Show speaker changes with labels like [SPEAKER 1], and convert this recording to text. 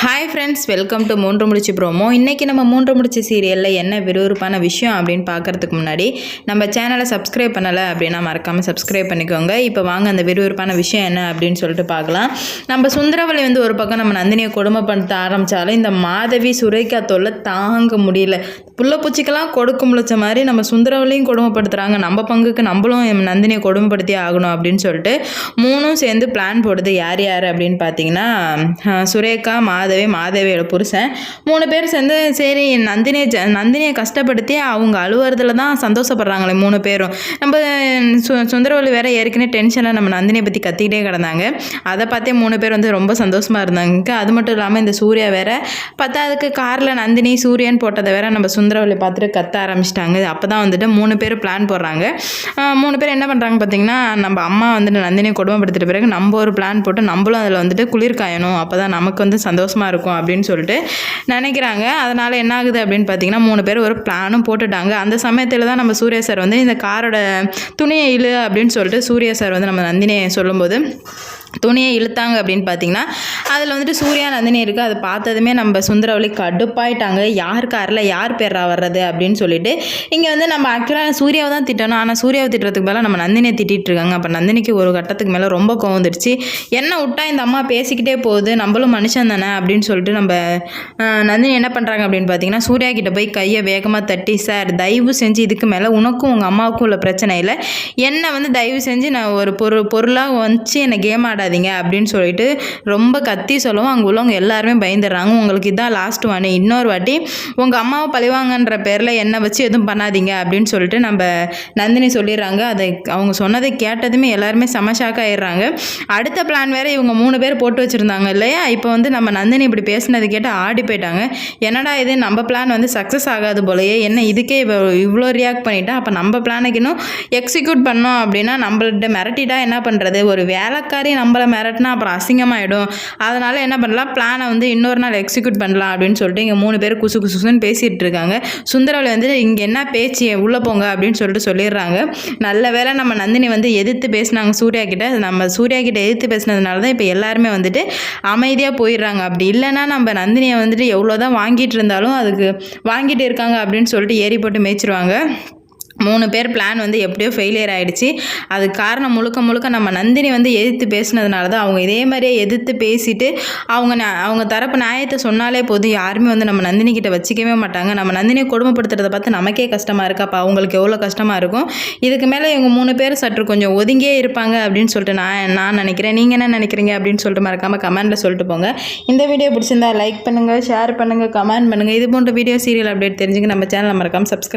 [SPEAKER 1] Hi friends, welcome to மூன்று முடிச்சு promo. இன்றைக்கி நம்ம மூன்று முடிச்சு சீரியலில் என்ன விறுவிறுப்பான விஷயம் அப்படின்னு பார்க்குறதுக்கு முன்னாடி நம்ம சேனலை சப்ஸ்கிரைப் பண்ணலை அப்படின்னா மறக்காமல் சப்ஸ்கிரைப் பண்ணிக்கோங்க. இப்போ வாங்க அந்த விறுவிறுப்பான விஷயம் என்ன அப்படின்னு சொல்லிட்டு பார்க்கலாம். நம்ம சுந்தரவல்லி ஒரு பக்கம் நம்ம நந்தினியை கொடுமைப்படுத்த ஆரம்பித்தாலும் இந்த மாதவி சுரேகா தொல்லை தாங்க முடியல. புள்ள பூச்சிக்கெல்லாம் கொடுக்க முளைச்ச மாதிரி நம்ம சுந்தரவல்லியும் கொடுமைப்படுத்துகிறாங்க. நம்ம பங்குக்கு நம்மளும் நந்தினியை கொடுமைப்படுத்தி ஆகணும் அப்படின்னு சொல்லிட்டு மூணும் சேர்ந்து பிளான் போடுது. யார் யார் அப்படின்னு பார்த்தீங்கன்னா சுரேகா, மாதவியோட புருஷன் 3 பேர் சேர்ந்து சரி நந்தினியை கஷ்டப்படுத்தி அவங்க அழுவுறதுல தான் சந்தோஷப்படுறாங்களே 3 பேரும். நம்ம சுந்தரவல்லி வேற ஏற்கனவே டென்ஷனில் நம்ம நந்தினியை பற்றி கத்திக்கிட்டே கிடந்தாங்க. அதை பார்த்தே 3 பேர் ரொம்ப சந்தோஷமாக இருந்தாங்க. அது மட்டும் இல்லாமல் இந்த சூர்யா வேற பத்தாவதுக்கு காரில் நந்தினி சூரியன் போட்டதை வேற நம்ம சுந்தரவல்லி பார்த்துட்டு கத்த ஆரம்பிச்சிட்டாங்க. அப்போ தான் 3 பேர் பிளான் போடுறாங்க. 3 பேர் என்ன பண்ணுறாங்க பார்த்தீங்கன்னா, நம்ம அம்மா நந்தினியை கொடுமைப்படுத்திட்ட பிறகு நம்ம ஒரு பிளான் போட்டு நம்மளும் அதில் குளிர் காயணும், அப்போ தான் நமக்கு சந்தோஷமாக இருக்கும் அப்படின்னு சொல்லிட்டு நினைக்கிறாங்க. அதனால் என்ன ஆகுது அப்படின்னு பார்த்தீங்கன்னா 3 பேர் ஒரு பிளானும் போட்டுட்டாங்க. அந்த சமயத்தில் தான் நம்ம சூர்யா சார் இந்த காரோட துணியை இழு அப்படின்னு சொல்லிட்டு சூர்யா சார் நம்ம நந்தினியை சொல்லும்போது துணியை இழுத்தாங்க அப்படின்னு பார்த்தீங்கன்னா அதில் சூர்யா நந்தினி இருக்குது. அதை பார்த்ததுமே நம்ம சுந்தரவல்லி கடுப்பாயிட்டாங்க. யார் காரில் யார் பேரா வர்றது அப்படின்னு சொல்லிட்டு இங்கே நம்ம ஆக்சுவலாக சூர்யாவை தான் திட்டணும். ஆனால் சூர்யாவை திட்டுறதுக்கு மேலே நம்ம நந்தினியை திட்டிகிட்டு இருக்காங்க. அப்போ நந்தினிக்கு ஒரு கட்டத்துக்கு மேலே ரொம்ப கோவம் வந்துடுச்சு. என்ன விட்டா இந்த அம்மா பேசிக்கிட்டே போகுது, நம்மளும் மனுஷன் தானே அப்படின்னு சொல்லிட்டு நம்ம நந்தினி என்ன பண்ணுறாங்க அப்படின்னு பார்த்தீங்கன்னா சூர்யா கிட்ட போய் கையை வேகமாக தட்டி, சார் தயவு செஞ்சு இதுக்கு மேலே உனக்கும் உங்கள் அம்மாவுக்கும் உள்ள பிரச்சனை இல்லை, என்னை தயவு செஞ்சு நான் ஒரு பொருளாக வச்சு என்னை கேம் ஆடாதீங்க அப்படின்னு சொல்லிட்டு ரொம்ப கத்தி சொல்லவும் அங்கே உள்ளவங்க எல்லாருமே பயந்துடுறாங்க. உங்களுக்கு இதான் லாஸ்ட் வாணி, இன்னொரு வாட்டி உங்கள் அம்மாவை பழிவாங்கன்ற பேரில் என்னை வச்சு எதுவும் பண்ணாதீங்க அப்படின்னு சொல்லிட்டு நம்ம நந்தினி சொல்லிடுறாங்க. அதை அவங்க சொன்னதை கேட்டதுமே எல்லாருமே செம ஆயிடுறாங்க. அடுத்த பிளான் வேறு இவங்க 3 பேர் போட்டு வச்சுருந்தாங்க இல்லையா. இப்போ நம்ம நந்தினி இப்படி பேசினது கேட்டு ஆடி போயிட்டாங்க. என்னடா இது, நம்ம பிளான் சக்ஸஸ் ஆகாது போலையே, என்ன இதுக்கே இவ்வளோ ரியாக்ட் பண்ணிட்டா, அப்போ நம்ம பிளானுக்கு இன்னும் எக்ஸிக்யூட் பண்ணோம் அப்படின்னா நம்மள்கிட்ட மிரட்டிட்டா என்ன பண்ணுறது, ஒரு வேலைக்காரி நம்மளை மிரட்டினா அப்புறம் அசிங்கமாயிடும். அதனால் என்ன பண்ணலாம், பிளானை இன்னொரு நாள் எக்ஸிக்யூட் பண்ணலாம் அப்படின்னு சொல்லிட்டு இங்கே 3 பேர் குசு குசுன்னு பேசிகிட்டு இருக்காங்க. சுந்தரவல்லி இங்கே என்ன பேச்சு, உள்ளே போங்க அப்படின்னு சொல்லிட்டு சொல்லிடுறாங்க. நல்ல வேளை நம்ம நந்தினி எதிர்த்து பேசினாங்க சூர்யா கிட்ட. நம்ம சூர்யா கிட்ட எதிர்த்து பேசினதுனால தான் இப்போ எல்லாருமே அமைதியாக போயிடுறாங்க. அப்படி இல்லைன்னா நம்ம நந்தினியை எவ்வளோதான் வாங்கிட்டு இருந்தாலும் அதுக்கு வாங்கிட்டு இருக்காங்க அப்படின்னு சொல்லிட்டு ஏறி போட்டு மேய்ச்சிருவாங்க. 3 பேர் பிளான் எப்படியோ ஃபெயிலியர் ஆகிடுச்சு. அதுக்கு காரணம் முழுக்க நம்ம நந்தினி எதிர்த்து பேசினதுனால தான். அவங்க இதே மாதிரியே எதிர்த்து பேசிட்டு அவங்க தரப்பு நியாயத்தை சொன்னாலே போதும், யாருமே நம்ம நந்தினி கிட்ட வச்சிக்கவே மாட்டாங்க. நம்ம நந்தினியை கொடுமைப்படுத்துறத பார்த்து நமக்கே கஷ்டமாக இருக்குது, அப்போ அவங்களுக்கு எவ்வளோ கஷ்டமாக இருக்கும். இதுக்கு மேலே இவங்க 3 பேர் சற்று கொஞ்சம் ஒதுங்கியே இருப்பாங்க அப்படின்னு சொல்லிட்டு நான் நினைக்கிறேன். நீங்கள் என்ன நினைக்கிறீங்க அப்படின்னு சொல்லிட்டு மறக்காமல் கமெண்ட்டில் சொல்லிட்டு போங்க. இந்த வீடியோ பிடிச்சிருந்தா லைக் பண்ணுங்கள், ஷேர் பண்ணுங்கள், கமெண்ட் பண்ணுங்கள். இது போன்ற வீடியோ சீரியல் அப்டேட் தெரிஞ்சுங்க நம்ம சேனலை மறக்காமல் சப்ஸ்கிரைப்